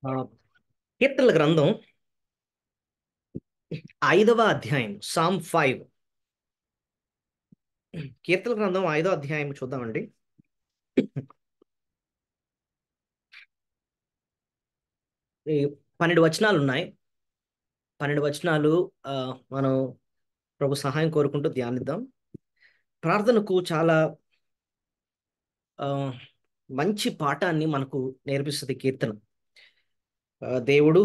ఆ, కీర్తనల గ్రంథం 5వ అధ్యాయం సామ్ 5. కీర్తనల గ్రంథం 5వ అధ్యాయం చూద్దామండి. ఈ 12 వచనాలు ఉన్నాయి. 12 వచనాలు ఆ, మనం ప్రభు సహాయం కోరుకుంటూ ధ్యానిద్దాం. ప్రార్థనకు చాలా ఆ, మంచి పాఠాన్ని మనకు నేర్పిస్తుంది కీర్తన. దేవుడు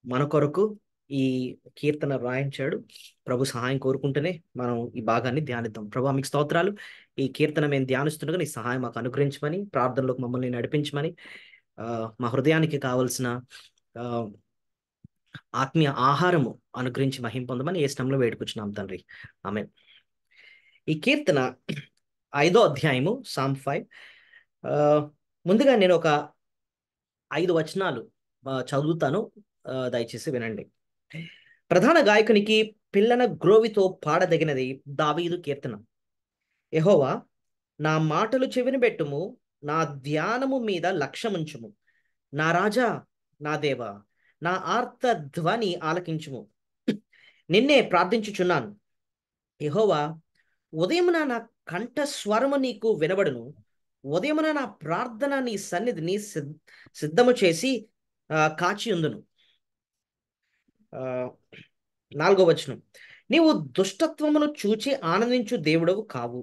మన కొరకు ఈ కీర్తన రాయించాడు. ప్రభు సహాయం కోరుకుంటూనే మనం ఈ భాగాన్ని ధ్యానిద్దాం. ప్రభు మీకు స్తోత్రాలు. ఈ కీర్తన మేము ధ్యానిస్తుండగా నీ సహాయం మాకు అనుగ్రహించమని, ప్రార్థనలోకి మమ్మల్ని నడిపించమని, ఆ, మా హృదయానికి కావలసిన ఆ, ఆత్మీయ ఆహారము అనుగ్రహించి మహిం పొందమని ఏ శ్రమలో వేడుకొచ్చున్నాం తండ్రి. ఆమె ఈ కీర్తన 5వ అధ్యాయము సామ్ 5. ముందుగా నేను ఒక 5 వచనాలు చదువుతాను. దయచేసి వినండి. ప్రధాన గాయకునికి పిల్లన గ్రోవితో పాడదగినది దావీదు కీర్తన. యెహోవా, నా మాటలు చెవిని పెట్టుము, నా ధ్యానము మీద లక్ష్యముంచుము. నా రాజా, నా దేవా, నా ఆర్త ధ్వని ఆలకించుము. నిన్నే ప్రార్థించుచున్నాను. యెహోవా, ఉదయమున నా కంఠ స్వరము నీకు వినబడును. ఉదయమున నా ప్రార్థన నీ సన్నిధిని సిద్ధము చేసి కాచి ఉందును. 4వ వచనం. నీవు దుష్టత్వమును చూచి ఆనందించు దేవుడవు కావు.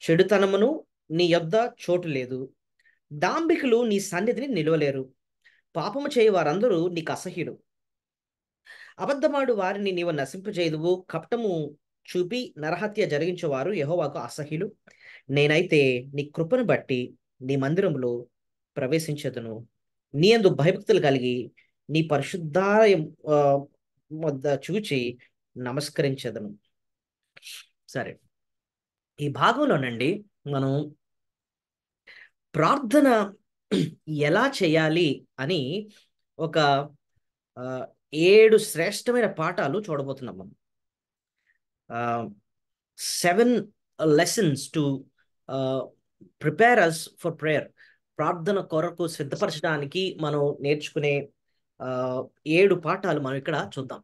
చెడుతనమును నీ యొద్ద చోటు లేదు. డాంబికులు నీ సన్నిధిని నిలవలేరు. పాపము చేయి వారందరూ నీకు అసహ్యులు. అబద్ధమాడు వారిని నీవు నశింపజేయుదువు. కపటము చూపి నరహత్య జరిగించేవారు యెహోవాకు అసహ్యులు. నేనైతే నీ కృపను బట్టి నీ మందిరములో ప్రవేశించదును. నీ యందు భయభక్తులు కలిగి నీ పరిశుద్ధాలయం వద్ద చూచి నమస్కరించదను. సరే, ఈ భాగంలోనండి మనం ప్రార్థన ఎలా చేయాలి అని ఒక 7 శ్రేష్టమైన పాఠాలు చూడబోతున్నాం మనం. 7 lessons to prepare us for prayer. ప్రార్థన కొరకు సిద్ధపరచడానికి మనం నేర్చుకునే 7 పాఠాలు మనం ఇక్కడ చూద్దాం.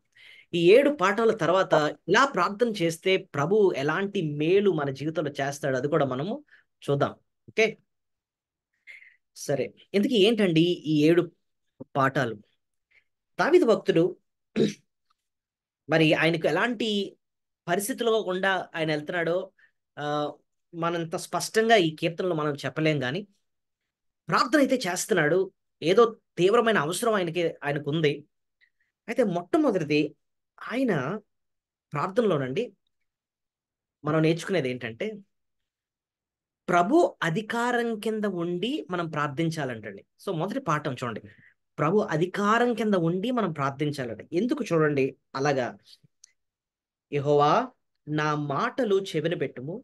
ఈ 7 పాఠాల తర్వాత ఇలా ప్రార్థన చేస్తే ప్రభు ఎలాంటి మేలు మన జీవితంలో చేస్తాడు, అది కూడా మనము చూద్దాం. ఓకే, సరే. ఇంతకీ ఏంటండి ఈ 7 పాఠాలు? దావీదు భక్తుడు మరి ఆయనకు ఎలాంటి పరిస్థితుల్లో గుండా ఆయన వెళ్తున్నాడో ఆ, మనంత స్పష్టంగా ఈ కీర్తనలో మనం చెప్పలేం, కానీ ప్రార్థన అయితే చేస్తున్నాడు. ఏదో తీవ్రమైన అవసరం ఆయనకు ఉంది. అయితే మొట్టమొదటిది, ఆయన ప్రార్థనలోనండి మనం నేర్చుకునేది ఏంటంటే, ప్రభు అధికారం కింద ఉండి మనం ప్రార్థించాలంటండి. సో మొదటి పాఠం చూడండి, ప్రభు అధికారం కింద ఉండి మనం ప్రార్థించాలండి. ఎందుకు చూడండి అలాగా? యెహోవా, నా మాటలు చెవిన పెట్టుము,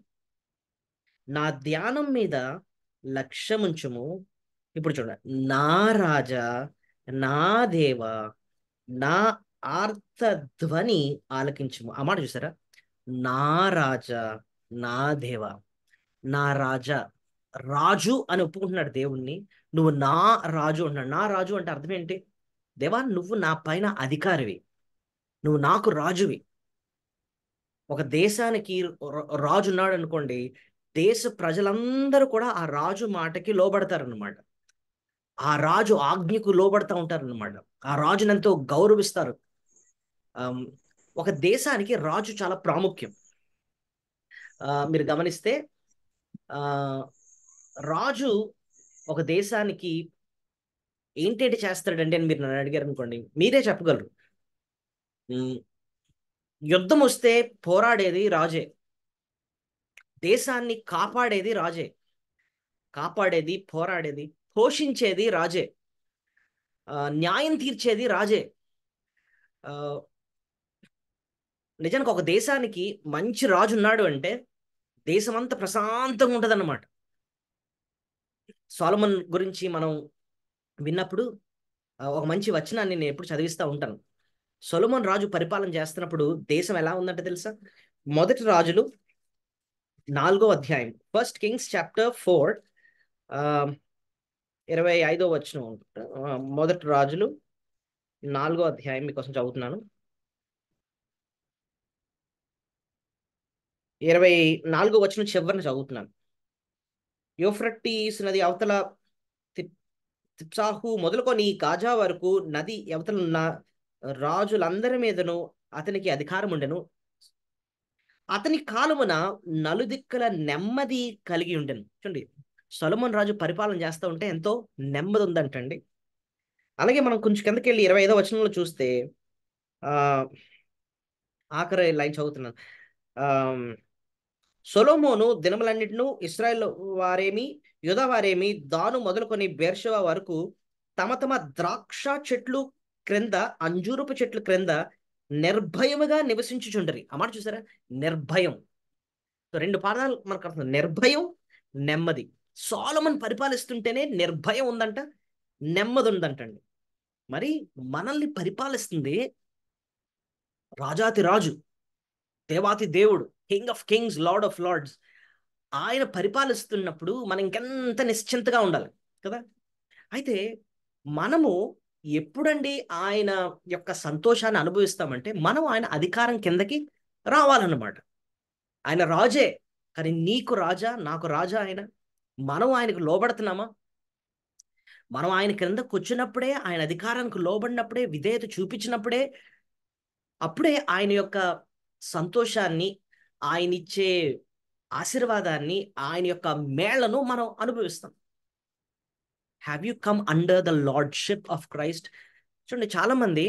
నా ధ్యానం మీద లక్ష్యముంచుము. ఇప్పుడు చూడండి, నా రాజా, నా దేవ, నా ఆర్త ధ్వని ఆలకించుము. ఆ మాట చూసారా? నా రాజా, నా దేవ, నా రాజా. రాజు అని ఒప్పుకుంటున్నాడు దేవుణ్ణి. నువ్వు నా రాజు అంటున్నాడు. నా రాజు అంటే అర్థం ఏంటి? దేవా, నువ్వు నా పైన అధికారివి, నువ్వు నాకు రాజువి. ఒక దేశానికి రాజు ఉన్నాడు అనుకోండి, దేశ ప్రజలందరూ కూడా ఆ రాజు మాటకి లోబడతారనమాట. ఆ రాజు ఆజ్ఞకు లోబడతా ఉంటారనమాట. ఆ రాజుని ఎంతో గౌరవిస్తారు. ఆమ్, ఒక దేశానికి రాజు చాలా ప్రాముఖ్యం. మీరు గమనిస్తే ఆ రాజు ఒక దేశానికి ఏంటేంటి చేస్తాడండి అని మీరు నన్ను అడిగారు అనుకోండి, మీరే చెప్పగలరు. ఉమ్, యుద్ధం వస్తే పోరాడేది రాజే. దేశాన్ని కాపాడేది రాజే. కాపాడేది, పోరాడేది, పోషించేది రాజే. న్యాయం తీర్చేది రాజే. ఆ, నిజానికి ఒక దేశానికి మంచి రాజు ఉన్నాడు అంటే దేశమంతా ప్రశాంతంగా ఉంటదన్నమాట. సొలొమన్ గురించి మనం విన్నప్పుడు ఒక మంచి వచనాన్ని నేను ఎప్పుడు చదివిస్తూ ఉంటాను. సొలొమన్ రాజు పరిపాలన చేస్తున్నప్పుడు దేశం ఎలా ఉందంటే తెలుసా? మొదటి రాజులు 4వ అధ్యాయం, 1 Kings chapter 4, 25వ వచనం అనుకుంటా. మొదటి రాజులు 4వ అధ్యాయం మీకోసం చదువుతున్నాను. 24వ వచనం చివరిని చదువుతున్నాను. యూఫ్రటీస్ నది అవతల తిప్- తిప్సాహు మొదలుకొని గాజా వరకు నది అవతల ఉన్న రాజులందరి మీదను అతనికి అధికారం ఉండెను. అతని కాలమున నలుదిక్కుల నెమ్మది కలిగి ఉండెను. చూడండి, సొలొమోన్ రాజు పరిపాలన చేస్తూ ఉంటే ఎంతో నెమ్మది ఉందంటండి. అలాగే మనం కొంచెం కిందకెళ్ళి 25వ వచనంలో చూస్తే ఆ ఆఖరి లైన్ చదువుతున్నాను. ఆ సొలొమోను దినములన్నిటిను ఇశ్రాయేల్ వారేమి యూదా వారేమి దాను మొదలుకొని బేర్షెబా వరకు తమ తమ ద్రాక్ష చెట్లు క్రింద అంజూరపు చెట్లు క్రింద నిర్భయముగా నివసించుచుండరి. ఆ మాట చూసారా? నిర్భయం. సో రెండు పాదాలు మనకు అర్థం, నిర్భయం, నెమ్మది. సొలొమోన్ పరిపాలిస్తుంటేనే నిర్భయం ఉందంట, నెమ్మది ఉందంటండి. మరి మనల్ని పరిపాలిస్తుంది రాజాతి రాజు, దేవాతి దేవుడు, king of kings, lord of lords. ఆయన పరిపాలిస్తున్నప్పుడు మనం ఇంకెంత నిశ్చింతగా ఉండాలి కదా. అయితే మనము ఎప్పుడండి ఆయన యొక్క సంతోషాన్ని అనుభవిస్తామంటే మనం ఆయన అధికారం కిందకి రావాలన్నమాట. ఆయన రాజే, కానీ నీకు రాజా, నాకు రాజా ఆయన. మనం ఆయనకు లోబడుతున్నామా? మనం ఆయన క్రిందకు వచ్చినప్పుడే, ఆయన అధికారానికి లోబడినప్పుడే, విధేయత చూపించినప్పుడే, అప్పుడే ఆయన యొక్క సంతోషాన్ని, ఆయన ఇచ్చే ఆశీర్వాదాన్ని, ఆయన యొక్క మేళ్లను మనం అనుభవిస్తాం. Have you come under the lordship of Christ? చూడండి, చాలా మంది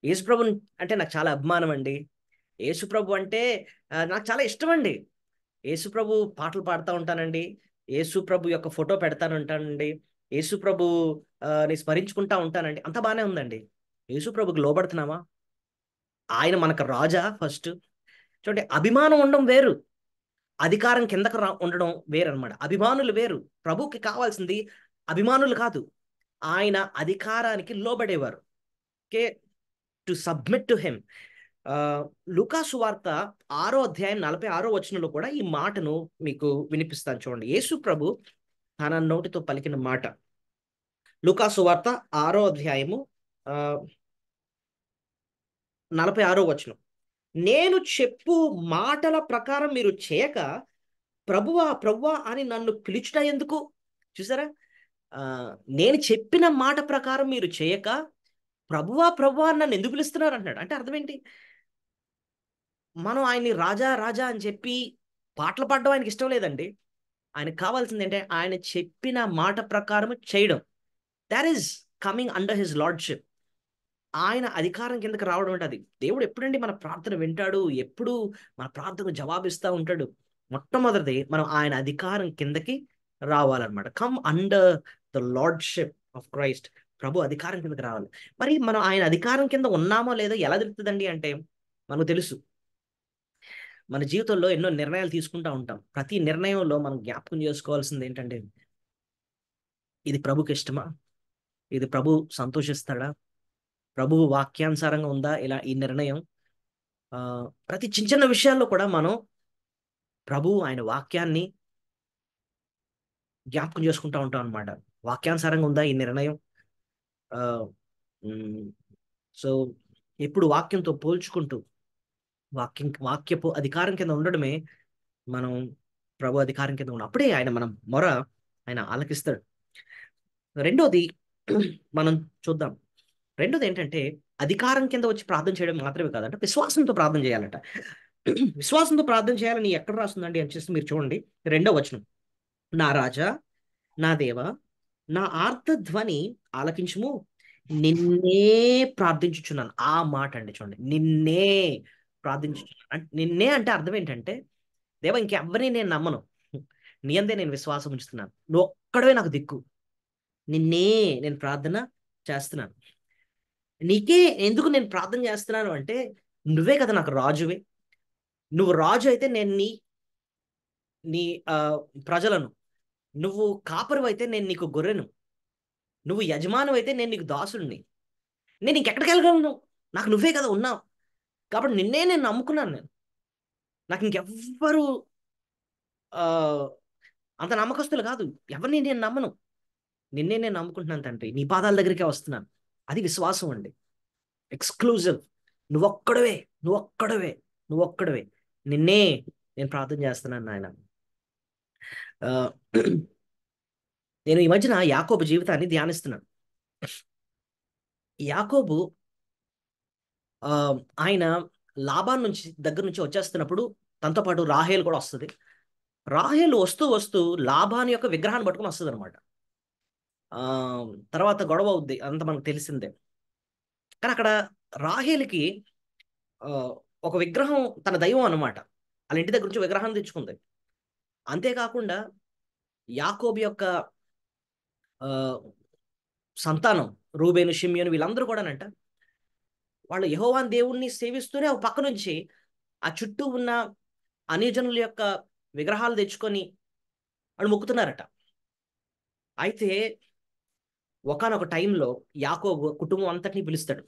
యేసుప్రభు అంటే నాకు చాలా అభిమానం అండి, యేసుప్రభు అంటే నాకు చాలా ఇష్టం అండి, యేసుప్రభు పాటలు పాడుతూ ఉంటానండి, యేసుప్రభు యొక్క ఫోటో పెడతాను ఉంటానండి, యేసుప్రభు ని స్మరించుకుంటా ఉంటానండి, అంత బాగానే ఉందండి. యేసుప్రభుకి లోబడుతున్నామా? ఆయన మనకు రాజా ఫస్ట్. చూడండి, అభిమానం ఉండడం వేరు, అధికారం కిందకు ఉండడం వేరు అనమాట. అభిమానులు వేరు. ప్రభుకి కావాల్సింది అభిమానులు కాదు, ఆయన అధికారానికి లోబడేవారు. Okay, to submit to him. లూకా సువార్త 6వ అధ్యాయం 46వ వచనంలో కూడా ఈ మాటను మీకు వినిపిస్తాను. చూడండి, యేసు ప్రభు తన నోటితో పలికిన మాట. లూకా సువార్త 6వ అధ్యాయము ఆ 46వ వచనం. నేను చెప్పు మాటల ప్రకారం మీరు చేయక ప్రభువా ప్రభువా అని నన్ను పిలుచుట ఎందుకు? చూసారా? ఆ నేను చెప్పిన మాట ప్రకారం మీరు చేయక ప్రభువా ప్రభువా అని నన్ను ఎందుకు పిలుస్తున్నారు అంటున్నాడు. అంటే అర్థం ఏంటి? మనం ఆయన్ని రాజా రాజా అని చెప్పి పాటలు పాడడం ఆయనకి ఇష్టం లేదండి. ఆయనకు కావాల్సింది ఏంటంటే ఆయన చెప్పిన మాట ప్రకారం చేయడం. That is coming under his lordship. ఆయన అధికారం కిందకి రావడం అంటే అది. దేవుడు ఎప్పుడండి మన ప్రార్థన వింటాడు, ఎప్పుడు మన ప్రార్థనకు జవాబిస్తూ ఉంటాడు? మొట్టమొదటిది మనం ఆయన అధికారం కిందకి రావాలన్నమాట. Come under the lordship of Christ. ప్రభు అధికారం కిందకి రావాలి. మరి మనం ఆయన అధికారం కింద ఉన్నామో లేదో ఎలా తెలుస్తుందండి అంటే, మనకు తెలుసు, మన జీవితంలో ఎన్నో నిర్ణయాలు తీసుకుంటా ఉంటాం. ప్రతి నిర్ణయంలో మనం జ్ఞాపకం చేసుకోవాల్సింది ఏంటంటే, ఇది ప్రభుకి ఇష్టమా? ఇది ప్రభు సంతోషిస్తాడా? ప్రభువు వాక్యానుసారంగా ఉందా ఇలా ఈ నిర్ణయం? ప్రతి చిన్న చిన్న విషయాల్లో కూడా మనం ప్రభు ఆయన వాక్యాన్ని జ్ఞాపకం చేసుకుంటా ఉంటాం అనమాట. వాక్యానుసారంగా ఉందా ఈ నిర్ణయం? ఆ, ఉమ్, సో ఎప్పుడు వాక్యంతో పోల్చుకుంటూ వాక్యపు అధికారం కింద ఉండడమే మనం ప్రభు అధికారం కింద ఉన్నాం. అప్పుడే ఆయన మనం మొర ఆయన ఆలకిస్తాడు. రెండోది మనం చూద్దాం. రెండోది ఏంటంటే, అధికారం కింద వచ్చి ప్రార్థన చేయడం మాత్రమే కాదంట, విశ్వాసంతో ప్రార్థన చేయాలట. విశ్వాసంతో ప్రార్థన చేయాలని ఎక్కడ రాస్తుందండి అని చేసి మీరు చూడండి, 2వ వచనం. నా రాజా, నా దేవ, నా ఆర్తధ్వని ఆలకించుము, నిన్నే ప్రార్థించుచున్నాను. ఆ మాట అండి, చూడండి, నిన్నే ప్రార్థించుచున్నాను అంటే, నిన్నే అంటే అర్థం ఏంటంటే, దేవ ఇంకెవ్వరిని నేను నమ్మను, నీ అందే నేను విశ్వాసం ఉంచుతున్నాను, నువ్వు ఒక్కడవే నాకు దిక్కు, నిన్నే నేను ప్రార్థన చేస్తున్నాను. నీకే ఎందుకు నేను ప్రార్థన చేస్తున్నాను అంటే, నువ్వే కదా నాకు రాజువే. నువ్వు రాజు అయితే నేను నీ నీ ఆ, ప్రజలను, నువ్వు కాపరు అయితే నేను నీకు గొర్రెను, నువ్వు యజమాను అయితే నేను నీకు దాసుడిని. నేను ఇంకెక్కడికి వెళ్ళగలను? నాకు నువ్వే కదా ఉన్నావు. కాబట్టి నిన్నే నేను నమ్ముకున్నాను. నాకు ఇంకెవ్వరు ఆ, అంత నమ్మకస్తులు కాదు, ఎవరిని నేను నమ్మను. నిన్నే నేను నమ్ముకుంటున్నాను తండ్రి, నీ పాదాల దగ్గరికే వస్తున్నాను. అది విశ్వాసం అండి. ఎక్స్క్లూజివ్. నువ్వొక్కడవే, నువ్వొక్కడవే, నువ్వొక్కడవే. నిన్నే నేను ప్రార్థన చేస్తున్నాను నాయన. ఆ, నేను ఈ మధ్యన యాకోబు జీవితాన్ని ధ్యానిస్తున్నాను. యాకోబు ఆ, ఆయన లాబాన్ నుంచి దగ్గర నుంచి వచ్చేస్తున్నప్పుడు తనతో పాటు రాహేల్ కూడా వస్తుంది. రాహేల్ వస్తూ వస్తూ లాబాన్ యొక్క విగ్రహాన్ని పట్టుకుని వస్తుంది అనమాట. ఆ తర్వాత గొడవ అవుద్ది, అంత మనకు తెలిసిందే. కానీ అక్కడ రాహేల్కి ఆ, ఒక విగ్రహం తన దైవం అన్నమాట. వాళ్ళ ఇంటి దగ్గర నుంచి విగ్రహం తెచ్చుకుంది. అంతేకాకుండా యాకోబు యొక్క ఆ, సంతానం రూబేను, షిమ్యోను వీళ్ళందరూ కూడానంట వాళ్ళు యెహోవాను దేవుణ్ణి సేవిస్తూనే ఒక పక్క నుంచి ఆ చుట్టూ ఉన్న అన్యజనుల యొక్క విగ్రహాలు తెచ్చుకొని వాళ్ళు మొక్కుతున్నారట. అయితే ఒకానొక టైంలో యాకోబు కుటుంబం అంతటిని పిలుస్తాడు.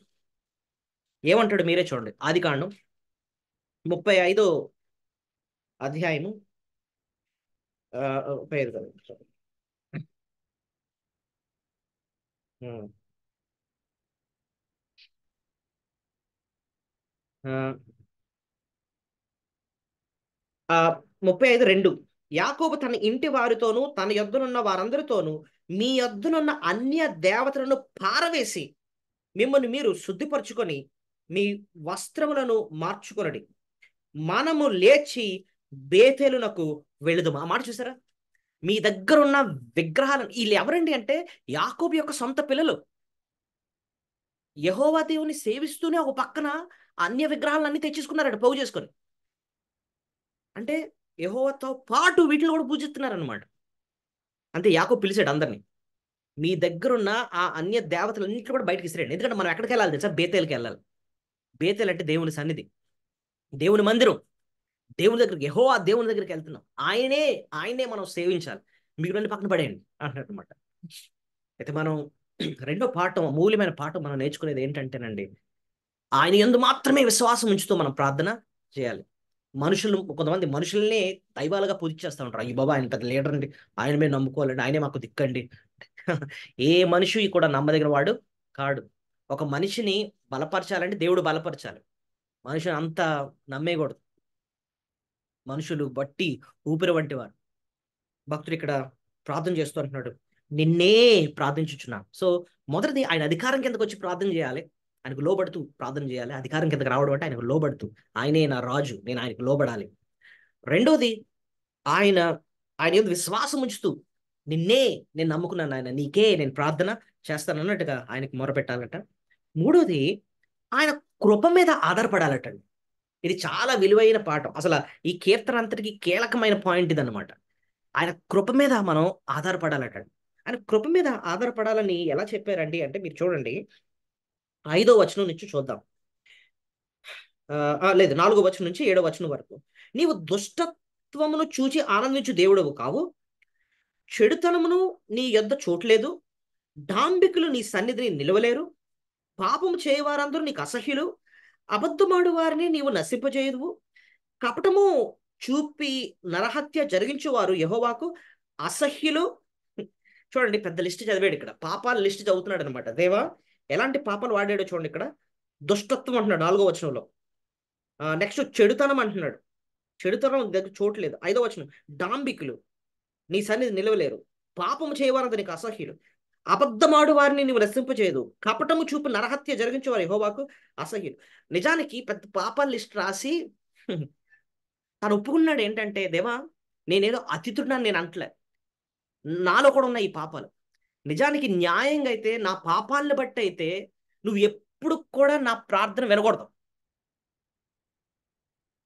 ఏమంటాడు మీరే చూడండి. ఆదికాండం 35 అధ్యాయము 35 కదా. ఉమ్. ఆ, ఆ, 35:2 యాకోబు తన ఇంటి వారితోనూ తన యొద్దనున్న వారందరితోనూ మీ యొద్దనున్న అన్య దేవతలను పారవేసి మిమ్మల్ని మీరు శుద్ధిపరచుకొని మీ వస్త్రములను మార్చుకొనడి, మనము లేచి బేతేలునకు వెళుదుము. ఆ మాట చూసారా? మీ దగ్గర ఉన్న విగ్రహాలను, వీళ్ళు ఎవరండి అంటే యాకోబు యొక్క సొంత పిల్లలు. యెహోవా దేవుని సేవిస్తూనే ఒక పక్కన అన్య విగ్రహాలన్నీ తెచ్చేసుకున్నారట పోగు చేసుకొని. అంటే యెహోవాతో పాటు వీటిని కూడా పూజిస్తున్నారనమాట. అంతే యాకోబు పిలిచాడు అందరినీ. మీ దగ్గరున్న ఆ అన్య దేవతలన్నింటినీ కూడా బయటకి ఇసిరేయండి. ఎందుకంటే మనం ఎక్కడికి వెళ్ళాలి తెలుసా? బేతేల్కి వెళ్ళాలి. బేతేల్ అంటే దేవుని సన్నిధి, దేవుని మందిరం. దేవుని దగ్గరికి, యెహోవా దేవుని దగ్గరికి వెళ్తున్నాం. ఆయనే, ఆయనే మనం సేవించాలి. మిగిలిన పక్కన పడేయండి అంటున్నట్టు అనమాట. అయితే మనం రెండో పాఠం, అమూల్యమైన పాఠం మనం నేర్చుకునేది ఏంటంటేనండి, ఆయన యందు మాత్రమే విశ్వాసం ఉంచుతూ మనం ప్రార్థన చేయాలి. మనుషులు, కొంతమంది మనుషుల్ని దైవాలుగా పూజించేస్తూ ఉంటారు. ఈ బాబా ఆయన పెద్ద లీడర్ అండి, ఆయన మీద నమ్ముకోవాలండి, ఆయనే మాకు దిక్కండి. ఏ మనిషి కూడా నమ్మదగిన వాడు కాడు. ఒక మనిషిని బలపరచాలంటే దేవుడు బలపరచాలి. మనిషిని అంతా నమ్మేయకూడదు. మనుషులు బట్టి ఊపిరి వంటి వారు. భక్తుడు ఇక్కడ ప్రార్థన చేస్తూ అంటున్నాడు, నిన్నే ప్రార్థించుచున్నాను. సో మొదటిది, ఆయన అధికారం కిందకు వచ్చి ప్రార్థన చేయాలి. ఆయనకు లోబడుతూ ప్రార్థన చేయాలి. అధికారం కిందకు రావడం అంటే ఆయనకు లోబడుతూ, ఆయనే నా రాజు, నేను ఆయనకు లోబడాలి. రెండోది, ఆయన ఆయన యందు విశ్వాసం ఉంచుతూ, నిన్నే నేను నమ్ముకున్నాను ఆయన, నీకే నేను ప్రార్థన చేస్తాను అన్నట్టుగా ఆయనకు మొరపెట్టాలట. మూడోది, ఆయన కృప మీద ఆధారపడాలటండి. ఇది చాలా విలువైన పాఠం. అసలు ఈ కీర్తన అంతటికి కీలకమైన పాయింట్ ఇదన్నమాట. ఆయన కృప మీద మనం ఆధారపడాలట. ఆయన కృప మీద ఆధారపడాలని ఎలా చెప్పారండి అంటే, మీరు చూడండి 5వ వచనం నుంచి చూద్దాం. లేదు, 4వ వచనం నుంచి 7వ వచనం వరకు. నీవు దుష్టత్వమును చూచి ఆనందించు దేవుడవు కావు, చెడుతనమును నీ యొద్ద చోట్లేదు, డాంబికులు నీ సన్నిధిని నిలవలేరు, పాపము చేయవారందరూ నీకు అసహ్యులు, అబద్ధమాడు వారిని నీవు నశింపజేయదువు, కపటము చూపి నరహత్య జరిగించువారు యెహోవాకు అసహ్యులు. చూడండి, పెద్ద లిస్ట్ చదివాడు ఇక్కడ, పాపాల లిస్ట్ చదువుతున్నాడు అనమాట. దేవా ఎలాంటి పాపాలు వాడాడో చూడండి ఇక్కడ. దుష్టత్వం అంటున్నాడు 4వ వచనంలో. నెక్స్ట్ చెడుతనం అంటున్నాడు, చెడుతనం దగ్గర చోట్లేదు. 5వ వచనం, డాంబికులు నీ సన్నిధి నిలవలేరు, పాపము చేయవారంత నీకు అసహ్యులు, అబద్ధమాడు వారిని నీవు నశింపచేయదు, కపటము చూపు నరహత్య జరిగించేవారు యెహోవాకు అసహ్యులు. నిజానికి పెద్ద పాపాల లిస్ట్ రాసి తను ఒప్పుకున్నాడు ఏంటంటే, దేవా నేనేదో అతిథుడినని నేను అంటలే, నాలో కూడా ఉన్నాయి ఈ పాపాలు. నిజానికి న్యాయంగా అయితే నా పాపాలను బట్టి అయితే నువ్వు ఎప్పుడు కూడా నా ప్రార్థన వినకూడదు.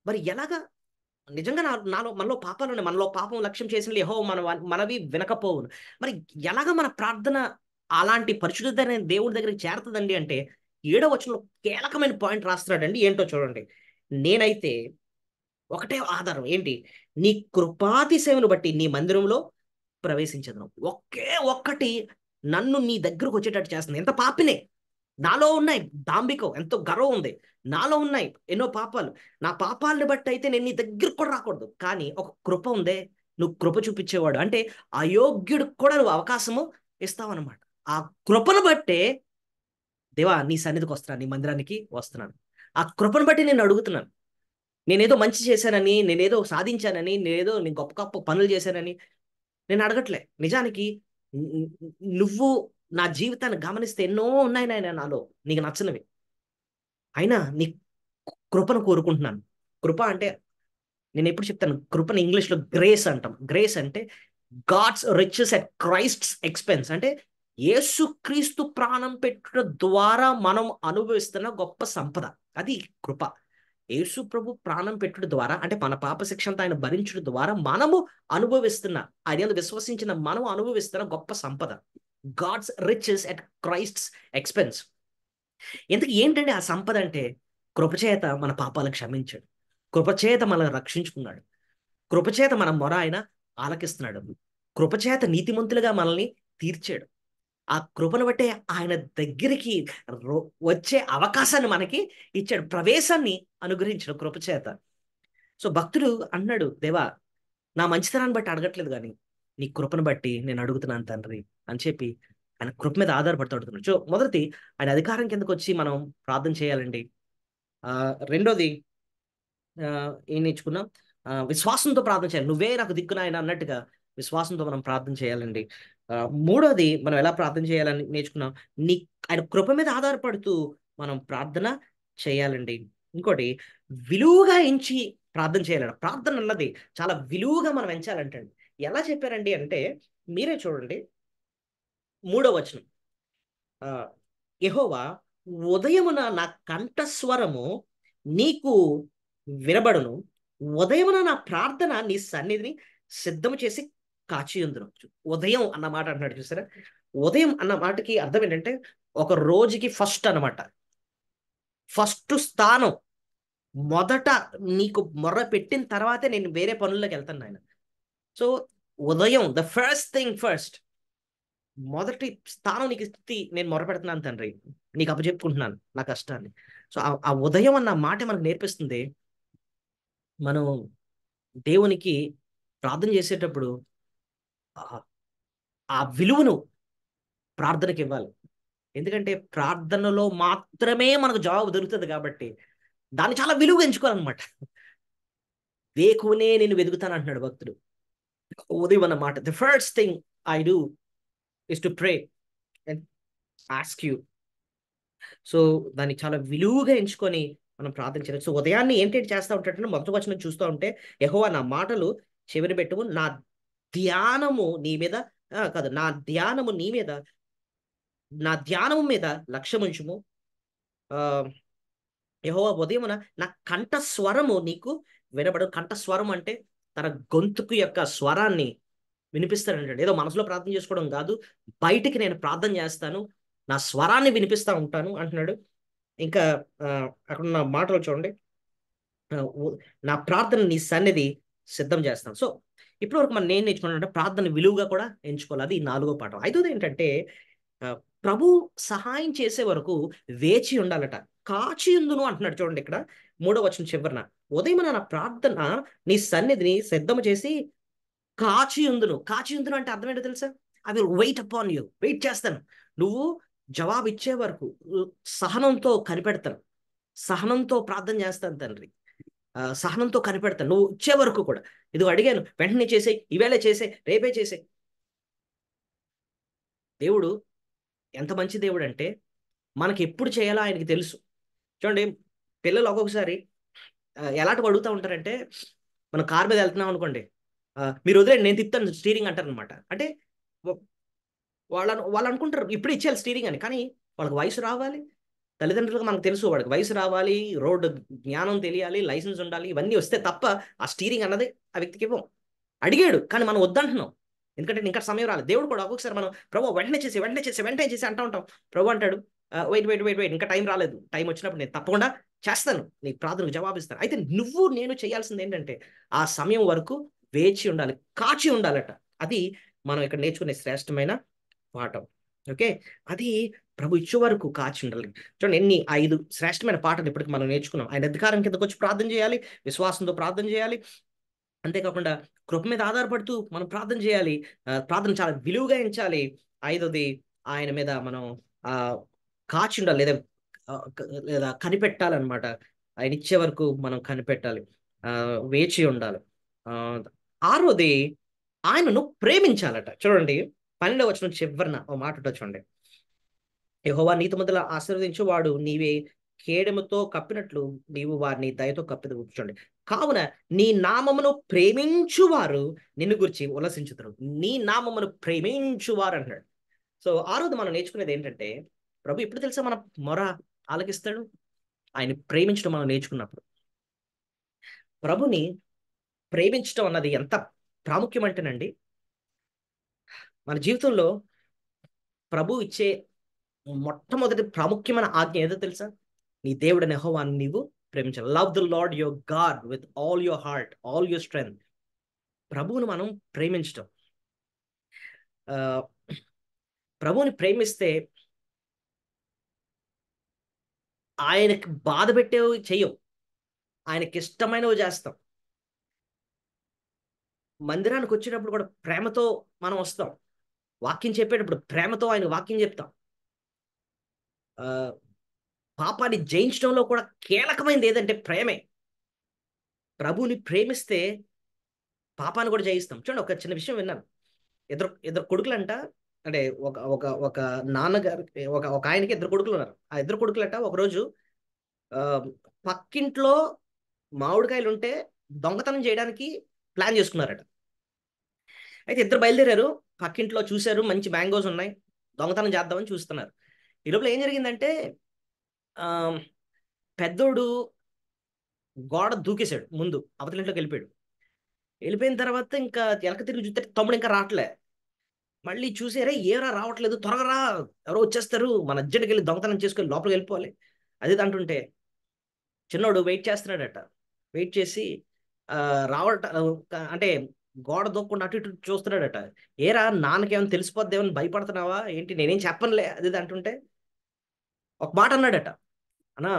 మరి ఎలాగా? నిజంగా నాలో మనలో పాపాలు ఉన్నాయి. మనలో పాపం లక్ష్యం చేసిన యెహోవా మనవి వినకపోవును. మరి ఎలాగా మన ప్రార్థన అలాంటి పరిశుద్ధమైన దేవుడి దగ్గరికి చేరుతుందండి అంటే, 7వ వచనంలో కీలకమైన పాయింట్ రాస్తున్నాడండి. ఏంటో చూడండి. నేనైతే ఒకటే ఆధారం ఏంటి? నీ కృపాతిశయమును బట్టి నీ మందిరంలో ప్రవేశించదును. ఒకే ఒక్కటి నన్ను నీ దగ్గరకు వచ్చేటట్టు చేస్తుంది. ఎంత పాపినే, నాలో ఉన్నాయి దాంభికం, ఎంతో గర్వం ఉంది, నాలో ఉన్నాయి ఎన్నో పాపాలు. నా పాపాలను బట్టి అయితే నేను నీ దగ్గరకు కూడా రాకూడదు. కానీ ఒక కృప ఉందే, నువ్వు కృప చూపించేవాడు అంటే అయోగ్యుడికి కూడా నువ్వు అవకాశము ఇస్తావన్నమాట. ఆ కృపను బట్టే దేవా నీ సన్నిధికి వస్తున్నాను, నీ మందిరానికి వస్తున్నాను. ఆ కృపను బట్టి నేను అడుగుతున్నాను. నేనేదో మంచి చేశానని, నేనేదో సాధించానని, నేను గొప్ప గొప్ప పనులు చేశానని నేను అడగట్లే. నిజానికి ను- నువ్వు నా జీవితాన్ని గమనిస్తే ఎన్నో ఉన్నాయి నాయన నాలో నీకు నచ్చనివి. అయినా నీ కృపను కోరుకుంటున్నాను. కృప అంటే నేను ఎప్పుడు చెప్తాను, కృపని ఇంగ్లీష్లో గ్రేస్ అంటాం. గ్రేస్ అంటే God's riches at Christ's expense. అంటే యేసుక్రీస్తు ప్రాణం పెట్టుట ద్వారా మనం అనుభవిస్తున్న గొప్ప సంపద, అది కృప. యేసు ప్రభు ప్రాణం పెట్టుట ద్వారా, అంటే మన పాప శిక్షంతో ఆయన భరించడం ద్వారా మనము అనుభవిస్తున్న, ఆయన విశ్వసించిన మనం అనుభవిస్తున్న గొప్ప సంపద, God's riches at Christ's expense. ఎందుకు ఏంటంటే ఆ సంపద అంటే కృపచేత మన పాపాలను క్షమించాడు, కృపచేత మనల్ని రక్షించుకున్నాడు, కృపచేత మన మొర ఆయన ఆలకిస్తున్నాడు, కృపచేత నీతిమంతులుగా మనల్ని తీర్చాడు. ఆ కృపను బట్టే ఆయన దగ్గరికి వచ్చే అవకాశాన్ని మనకి ఇచ్చాడు, ప్రవేశాన్ని అనుగ్రహించాడు కృపచేత. సో భక్తుడు అన్నాడు, దేవా నా మంచితనాన్ని బట్టి అడగట్లేదు కానీ నీ కృపను బట్టి నేను అడుగుతున్నాను తండ్రి అని చెప్పి ఆయన కృప మీద ఆధారపడుతూ అడుగుతున్నాడు. సో మొదటి ఆయన అధికారం కిందకు వచ్చి మనం ప్రార్థన చేయాలండి. రెండోది ఏం నేర్చుకున్నాం, విశ్వాసంతో ప్రార్థన చేయాలి. నువ్వే నాకు దిక్కు నాయన అన్నట్టుగా విశ్వాసంతో మనం ప్రార్థన చేయాలండి. మూడోది మనం ఎలా ప్రార్థన చేయాలని నేర్చుకున్నాం, నీ ఆయన కృప మీద ఆధారపడుతూ మనం ప్రార్థన చేయాలండి. ఇంకోటి విలువగా ఎంచి ప్రార్థన చేయాలండి. ప్రార్థన అన్నది చాలా విలువగా మనం ఎంచాలంటండి. ఎలా చెప్పారండి అంటే మీరే చూడండి, 3వ వచనం. ఆ, యెహోవా ఉదయమున నా కంఠస్వరము నీకు వినబడును, ఉదయమున నా ప్రార్థన నీ సన్నిధిని సిద్ధము చేసి కాచియుందును. ఉదయం అన్న మాట అంటున్నాడు చూసారా. ఉదయం అన్న మాటకి అర్థం ఏంటంటే ఒక రోజుకి ఫస్ట్ అన్నమాట, ఫస్ట్ స్థానం. మొదట నీకు మొర్ర పెట్టిన తర్వాతే నేను వేరే పనుల్లోకి వెళ్తాను ఆయన. సో ఉదయం ద ఫస్ట్ థింగ్ ఫస్ట్, మొదటి స్థానం నీకు ఇచ్చి నేను మొరపెడుతున్నాను తండ్రి, నీకు అప్పచెప్పుకుంటున్నాను నా కష్టాన్ని. సో ఆ ఉదయం అన్న మాట మనకు నేర్పిస్తుంది, మనం దేవునికి ప్రార్థన చేసేటప్పుడు ఆ ఆ విలువను ప్రార్థనకి ఇవ్వాలి. ఎందుకంటే ప్రార్థనలో మాత్రమే మనకు జవాబు దొరుకుతుంది కాబట్టి దాన్ని చాలా విలువగా ఎంచుకోవాలన్నమాట. వేకువనే నేను వెతుకుతాను అంటున్నాడు భక్తుడు. ఉదయం అన్న మాట, the first thing I do is to pray and ask you. So దాన్ని చాలా విలువగా ఎంచుకొని మనం ప్రార్థన చేయాలి. సో ఉదయాన్నే ఏంటంటే చేస్తూ ఉంటాడంటే మొదటి వచనం చూస్తూ ఉంటే, యెహోవా నా మాటలు చెవిని పెట్టుము, నా ధ్యానము నీ మీద కాదు నా ధ్యానము నీ మీద, నా ధ్యానము మీద లక్ష్యముంచుము. ఆ యెహోవా ఉదయమున నా కంఠ స్వరము నీకు వినబడు. కంఠ స్వరం అంటే తన గొంతుకు యొక్క స్వరాన్ని వినిపిస్తాడంటాడు. ఏదో మనసులో ప్రార్థన చేసుకోవడం కాదు, బయటికి నేను ప్రార్థన చేస్తాను, నా స్వరాన్ని వినిపిస్తా ఉంటాను అంటున్నాడు. ఇంకా అక్కడ ఉన్న మాటలు చూడండి, నా ప్రార్థన నీ సన్నిధి సిద్ధం చేస్తాను. సో ఇప్పటి వరకు మనం నేను నేర్చుకున్నానంటే ప్రార్థన విలువగా కూడా ఎంచుకోవాలి, అది 4వ పాఠం. 5వది ఏంటంటే ఆ, ప్రభు సహాయం చేసే వరకు వేచి ఉండాలట. కాచి ఉందును అంటున్నాడు చూడండి ఇక్కడ 3వ వచనం చివరన. ఉదయం నా ప్రార్థన నీ సన్నిధిని సిద్ధము చేసి కాచి ఉందును. కాచి ఉందును అంటే అర్థం ఏంటో తెలుసా? I will wait upon you, wait చేస్తాను. నువ్వు జవాబు ఇచ్చే వరకు సహనంతో కనిపెడతాను, సహనంతో ప్రార్థన చేస్తాను తండ్రి, సహనంతో కనిపెడతాను నువ్వు ఇచ్చే వరకు కూడా. ఇది అడిగాను వెంటనే చేసే, ఈవేళ చేసే, రేపే చేసే. దేవుడు ఎంత మంచి దేవుడు అంటే మనకి ఎప్పుడు చేయాలో ఆయనకి తెలుసు. చూడండి, పిల్లలు ఒక్కొక్కసారి ఎలాంటి అడుగుతూ ఉంటారంటే, మనం కార్ మీద వెళ్తున్నాం అనుకోండి, మీరు వదిలేండి నేను తిప్పుతాను స్టీరింగ్ అంటారు అనమాట. అంటే వాళ్ళు అనుకుంటారు ఇప్పుడు ఇచ్చేయాలి స్టీరింగ్ అని, కానీ వాళ్ళకి వయసు రావాలి, తల్లిదండ్రులకు మనకు తెలుసు వాడికి వయసు రావాలి, రోడ్డు జ్ఞానం తెలియాలి, లైసెన్స్ ఉండాలి, ఇవన్నీ వస్తే తప్ప ఆ స్టీరింగ్ అన్నది ఆ వ్యక్తికి ఇవ్వం. అడిగాడు కానీ మనం వద్దంటున్నాం, ఎందుకంటే ఇంకా సమయం రాలేదు. దేవుడు కూడా ఒక్కొక్కసారి మనం ప్రభు వెంటనే చేసి వెంటనే చేసి వెంటనే చేసి అంటూ ఉంటాం. ప్రభు అంటాడు వెయిట్ వెయిట్ వెయిట్ వెయిట్, ఇంకా టైం రాలేదు, టైం వచ్చినప్పుడు నేను తప్పకుండా చేస్తాను, నీ ప్రార్థనకు జవాబిస్తాను. అయితే నువ్వు నేను చేయాల్సింది ఏంటంటే ఆ సమయం వరకు వేచి ఉండాలి, కాచి ఉండాలట. అది మనం ఇక్కడ నేర్చుకునే శ్రేష్టమైన పాఠం. ఓకే, అది ప్రభు ఇచ్చే వరకు కాచి ఉండాలి. చూడండి ఎన్ని 5 శ్రేష్టమైన పాఠాలు ఇప్పటికి మనం నేర్చుకున్నాం. ఆయన అధికారం కిందకు వచ్చి ప్రార్థన చేయాలి, విశ్వాసంతో ప్రార్థన చేయాలి, అంతేకాకుండా కృప మీద ఆధారపడుతూ మనం ప్రార్థన చేయాలి, ప్రార్థన చాలా విలువగా ఎంచాలి, ఐదోది ఆయన మీద మనం ఆ కాచి ఉండాలి, లేదా కనిపెట్టాలన్నమాట. ఆయన ఇచ్చే వరకు మనం కనిపెట్టాలి, వేచి ఉండాలి. ఆ ఆరోది ఆయనను ప్రేమించాలట. చూడండి 12వ వచనం చివరన ఓ మాట ఉంటుంది చూడండి. యెహోవా నీతిమంతుల ఆశీర్వదించు వాడు నీవే కేడెముతో కప్పినట్లు నీవు వారిని దయతో కప్పిదు. చూడండి, కావున నీ నామమును ప్రేమించువారు నిన్ను గురించి ఉల్లసించుతారు. నీ నామమును ప్రేమించువారు అంటాడు. సో ఆ రోజు మనం నేర్చుకునేది ఏంటంటే, ప్రభు ఎప్పుడు తెలుసా మన మొర ఆలకిస్తాడు? ఆయన ప్రేమించడం మనం నేర్చుకున్నప్పుడు. ప్రభుని ప్రేమించడం అన్నది ఎంత ప్రాముఖ్యం అంటేనండి, మన జీవితంలో ప్రభు ఇచ్చే మొట్టమొదటి ప్రాముఖ్యమైన ఆజ్ఞ ఏదో తెలుసా? నీ దేవుడైన యెహోవాను నీవు ప్రేమించాలి. Love the lord your God with all your heart, all your strength. ప్రభువును మనం ప్రేమించటం. ఆ, ప్రభువుని ప్రేమిస్తే ఆయనకి బాధ పెట్టేవి చెయ్యం, ఆయనకి ఇష్టమైనవి చేస్తాం. మందిరానికి వచ్చేటప్పుడు కూడా ప్రేమతో మనం వస్తాం. వాక్యం చెప్పేటప్పుడు ప్రేమతో ఆయన వాక్యం చెప్తాం. ఆ పాపాన్ని జయించడంలో కూడా కీలకమైనది ఏదంటే ప్రేమే. ప్రభువుని ప్రేమిస్తే పాపాన్ని కూడా జయిస్తాం. చూడండి, ఒక చిన్న విషయం విన్నాను. ఇద్దరు ఇద్దరు కొడుకులంట. అంటే ఒక ఒక ఒక నాన్నగారికి ఒక ఒక ఆయనకి ఇద్దరు కొడుకులు ఉన్నారు. ఆ ఇద్దరు కొడుకులంట ఒకరోజు ఆ, పక్కింట్లో మామిడికాయలు ఉంటే దొంగతనం చేయడానికి ప్లాన్ చేసుకున్నారట. అయితే ఇద్దరు బయలుదేరారు. పక్కింట్లో చూశారు, మంచి మ్యాంగోస్ ఉన్నాయి, దొంగతనం చేద్దామని చూస్తున్నారు. ఈ లోపల ఏం జరిగిందంటే, ఆ పెద్దోడు గోడ దూకేశాడు, ముందు అవతలింట్లోకి వెళ్ళిపోయాడు. వెళ్ళిపోయిన తర్వాత ఇంకా వెనక తిరిగి చూస్తే తమ్ముడు ఇంకా రావట్లే. మళ్ళీ చూసారే, ఏరా రావట్లేదు, త్వరగా రా, ఎవరో వచ్చేస్తారు, మన అర్జెంట్కి వెళ్ళి దొంగతనం చేసుకొని లోపలికి వెళ్ళిపోవాలి. అది ఇది అంటుంటే చిన్నోడు వెయిట్ చేస్తున్నాడట. వెయిట్ చేసి ఆ రావట అంటే గోడ దూక్కుండా అటు ఇటు చూస్తున్నాడట. ఏరా, నాన్నకేమైనా తెలిసిపోద్దేమని భయపడుతున్నావా ఏంటి, నేనేం చెప్పనులే, అది ఇది అంటుంటే ఒక మాట అన్నాడట. అన్నా,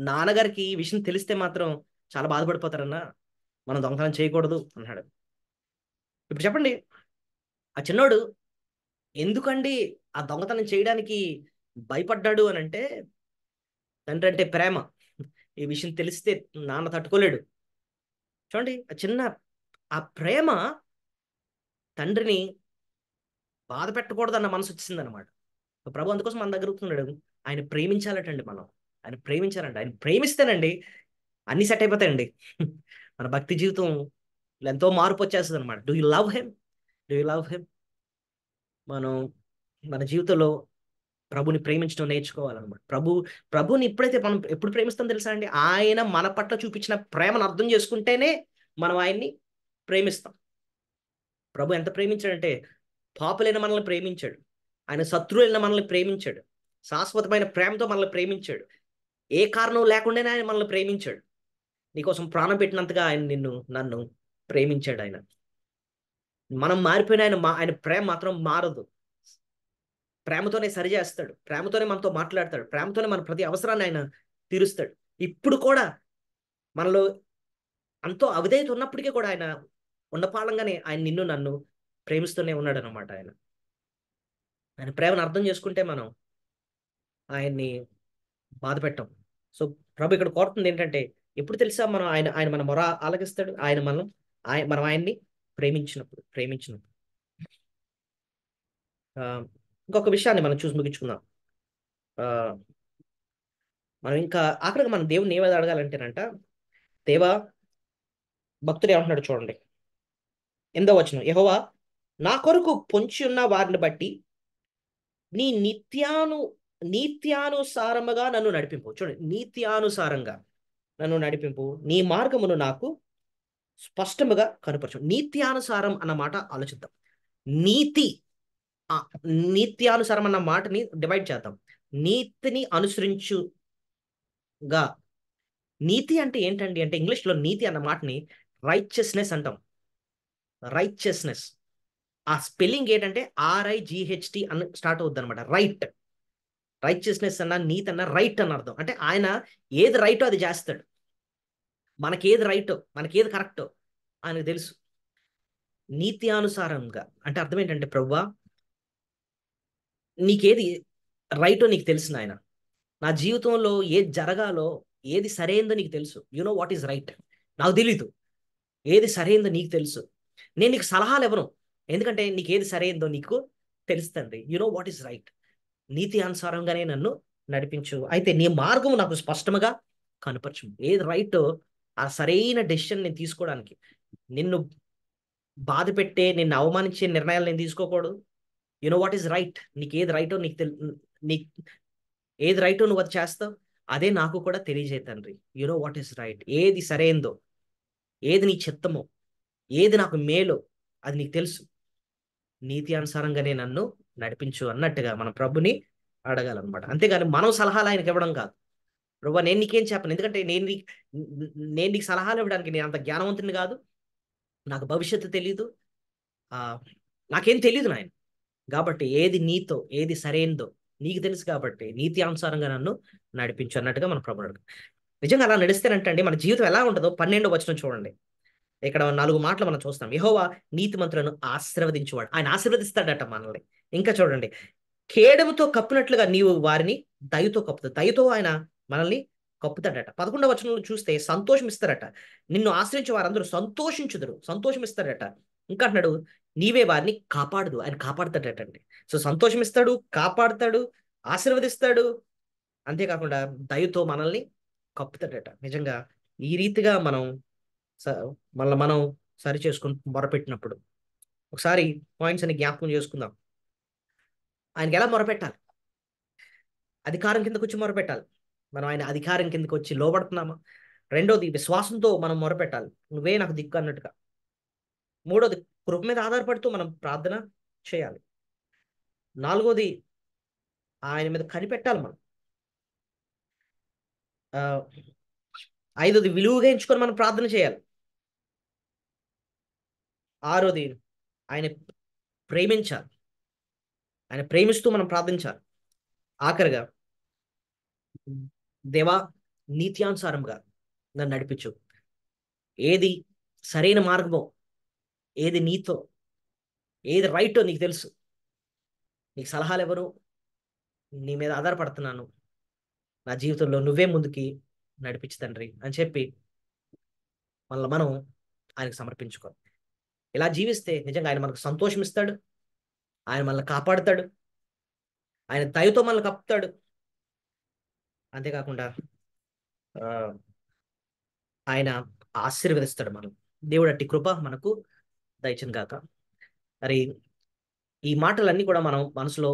నాన్నగారికి ఈ విషయం తెలిస్తే మాత్రం చాలా బాధపడిపోతారన్నా, మనం దొంగతనం చేయకూడదు అన్నాడు. ఇప్పుడు చెప్పండి, ఆ చిన్నోడు ఎందుకండి ఆ దొంగతనం చేయడానికి భయపడ్డాడు అని అంటే, తండ్రి అంటే ప్రేమ. ఈ విషయం తెలిస్తే నాన్న తట్టుకోలేడు. చూడండి, ఆ చిన్న ఆ ప్రేమ తండ్రిని బాధ పెట్టకూడదు అన్న మనసు వచ్చింది అనమాట. ప్రభు అందుకోసం మన దగ్గర ఉంటున్నాడు. ఆయన ప్రేమించాలటండి మనం. ఆయన ప్రేమించాలండి. ఆయన ప్రేమిస్తేనండి అన్ని సెట్ అయిపోతాయండి. మన భక్తి జీవితం ఎంతో మార్పు వచ్చేస్తుంది అనమాట. Do you love him? Do you love him? మనం మన జీవితంలో ప్రభుని ప్రేమించడం నేర్చుకోవాలన్నమాట. ప్రభుని ఎప్పుడైతే మనం ఎప్పుడు ప్రేమిస్తాం తెలుసా అండి, ఆయన మన పట్ల చూపించిన ప్రేమను అర్థం చేసుకుంటేనే మనం ఆయన్ని ప్రేమిస్తాం. ప్రభు ఎంత ప్రేమించాడంటే, పాపులైన మనల్ని ప్రేమించాడు, ఆయన శత్రువులైన మనల్ని ప్రేమించాడు, శాశ్వతమైన ప్రేమతో మనల్ని ప్రేమించాడు, ఏ కారణం లేకుండానే ఆయన మనల్ని ప్రేమించాడు. నీకోసం ప్రాణం పెట్టినంతగా ఆయన నన్ను ప్రేమించాడు. ఆయన మనం మారిపోయిన ఆయన ప్రేమ మాత్రం మారదు. ప్రేమతోనే సరిచేస్తాడు, ప్రేమతోనే మనతో మాట్లాడతాడు, ప్రేమతోనే మన ప్రతి అవసరాన్ని ఆయన తీరుస్తాడు. ఇప్పుడు కూడా మనలో అంతో అవిధేయత ఉన్నప్పటికీ కూడా ఆయన ఉండపాలంగానే ఆయన నన్ను ప్రేమిస్తూనే ఉన్నాడు అనమాట. ఆయన ప్రేమను అర్థం చేసుకుంటే మనం ఆయన్ని బాధ పెట్టం. సో ప్రభు ఇక్కడ కోరుతుంది ఏంటంటే, ఎప్పుడు తెలుసా మనం ఆయన ఆయన మన మొర ఆలకిస్తాడు? మనం ఆయన్ని ప్రేమించినప్పుడు. ఆ, ఇంకొక విషయాన్ని మనం చూసి ముగించుకుందాం. ఆ, మనం ఇంకా ఆఖరికి మనం దేవుని ఏమేది అడగాలంటేనంట, దేవా, భక్తుడు ఏమంటున్నాడు చూడండి, 8వ వచనం, యెహోవా నా కొరకు పొంచి ఉన్న వారిని బట్టి నీ నీత్యానుసారముగా నన్ను నడిపింపు. చూడండి, నీత్యానుసారంగా నన్ను నడిపింపు, నీ మార్గమును నాకు స్పష్టముగా కనుపరచు. నీత్యానుసారం అన్న మాట ఆలోచిద్దాం. నీతి, ఆ, నీత్యానుసారం అన్న మాటని డివైడ్ చేద్దాం. నీతిని అనుసరించుగా. నీతి అంటే ఏంటండి అంటే, ఇంగ్లీష్లో నీతి అన్న మాటని రైచియస్నెస్ అంటాం. రైచియస్నెస్, ఆ స్పెల్లింగ్ ఏంటంటే RIGHT అని స్టార్ట్ అవుద్ది అనమాట. రైచియస్నెస్ అన్న, నీతి అన్న, రైట్ అని అర్థం. అంటే ఆయన ఏది రైటో అది చేస్తాడు. మనకేది రైటో, మనకేది కరెక్టో ఆయనకు తెలుసు. నీత్యానుసారంగా అంటే అర్థం ఏంటంటే, ప్రభువా నీకేది రైటో నీకు తెలుసు నాయన. నా జీవితంలో ఏది జరగాలో, ఏది సరైందో నీకు తెలుసు. You know what is right. నాకు తెలీదు. ఏది సరైందో నీకు తెలుసు. నేను నీకు సలహాలు ఇవ్వను. ఎందుకంటే నీకేది సరైందో నీకు తెలుసు తండ్రి. You know what is right. నీతి అనుసారంగానే నన్ను నడిపించు. అయితే నీ మార్గం నాకు స్పష్టముగా కనపరచు. ఏది రైటో ఆ సరైన డెసిషన్ నేను తీసుకోవడానికి. నిన్ను బాధ పెట్టే, నిన్ను అవమానించే నిర్ణయాలు నేను తీసుకోకూడదు. You know what is right. నీకు ఏది రైటో నీ ఏది రైటో నువ్వు అది చేస్తావు. అదే నాకు కూడా తెలియజేయ తండ్రి. You know what is right. ఏది సరైందో, ఏది నీ చిత్తమో, ఏది నాకు మేలో అది నీకు తెలుసు. నీతి అనుసారంగానే నన్ను నడిపించు అన్నట్టుగా మన ప్రభుని అడగాలన్నమాట. అంతేగాని మనం సలహాలు ఆయనకి ఇవ్వడం కాదు. ప్రభు నేను నీకేం చెప్పను. ఎందుకంటే నేను నీకు సలహాలు ఇవ్వడానికి నేను అంత జ్ఞానవంతుని కాదు. నాకు భవిష్యత్తు తెలీదు. ఆ నాకేం తెలియదు నాయన. కాబట్టి ఏది నీతో, ఏది సరైనదో నీకు తెలుసు కాబట్టి నీతి అనుసారంగా నన్ను నడిపించు అన్నట్టుగా మన ప్రభు అడగాలి. నిజంగా అలా నడిస్తేనంటండి మన జీవితం ఎలా ఉంటుందో 12వ వచనం చూడండి. ఇక్కడ 4 మాటలు మనం చూస్తాం. యెహోవా నీతిమంతులను ఆశీర్వదించువాడు. ఆయన ఆశీర్వదిస్తాడట మనల్ని. ఇంకా చూడండి, కేడముతో కప్పినట్లుగా నీవు వారిని దయతో కప్పుతావు. దయతో ఆయన మనల్ని కప్పుతాడట. 11వ వచనంలో చూస్తే సంతోషం ఇస్తారట. నిన్ను ఆశ్రయించే వారందరూ సంతోషించుదురు, సంతోషం ఇస్తారట. ఇంకా అంటున్నాడు, నీవే వారిని కాపాడుదు. ఆయన కాపాడుతాడటండి. సో సంతోషం ఇస్తాడు, కాపాడుతాడు, ఆశీర్వదిస్తాడు. అంతేకాకుండా దయతో మనల్ని కప్పుతాడట. నిజంగా ఈ రీతిగా మనం స- మళ్ళీ మనం సరి చేసుకుని మొరపెట్టినప్పుడు ఒకసారి పాయింట్స్ అని జ్ఞాపకం చేసుకుందాం. ఆయనకి ఎలా మొరపెట్టాలి? అధికారం కిందకు వచ్చి మొరపెట్టాలి. మనం ఆయన అధికారం కిందకు వచ్చి లోబడుతున్నామా? రెండోది విశ్వాసంతో మనం మొరపెట్టాలి. నువ్వే నాకు దిక్కు అన్నట్టుగా. మూడోది కృప మీద ఆధారపడుతూ మనం ప్రార్థన చేయాలి. నాలుగోది ఆయన మీద కనిపెట్టాలి మనం. ఆ, ఐదోది విలువగా ఎంచుకొని మనం ప్రార్థన చేయాలి. ఆరోది ఆయన ప్రేమించాలి. ఆయన ప్రేమిస్తూ మనం ప్రార్థించాలి. ఆఖరిగా దేవా నీత్యానుసారంగా నన్ను నడిపించు. ఏది సరైన మార్గమో, ఏది నీతో, ఏది రైటో నీకు తెలుసు. నీకు సలహాలు ఎవరు? నీ మీద ఆధారపడుతున్నాను. నా జీవితంలో నువ్వే ముందుకి నడిపించు తండ్రి అని చెప్పి మనల్ని మనం ఆయనకు సమర్పించుకోవాలి. ఇలా జీవిస్తే నిజంగా ఆయన మనకు సంతోషం ఇస్తాడు. ఆయన మనల్ని కాపాడుతాడు. ఆయన దయతో మనల్ని కప్పుతాడు. అంతేకాకుండా ఆ, ఆయన ఆశీర్వదిస్తాడు మనం. దేవుడు అట్టి కృప మనకు దయచును గాక. మరి ఈ మాటలన్నీ కూడా మనం మనసులో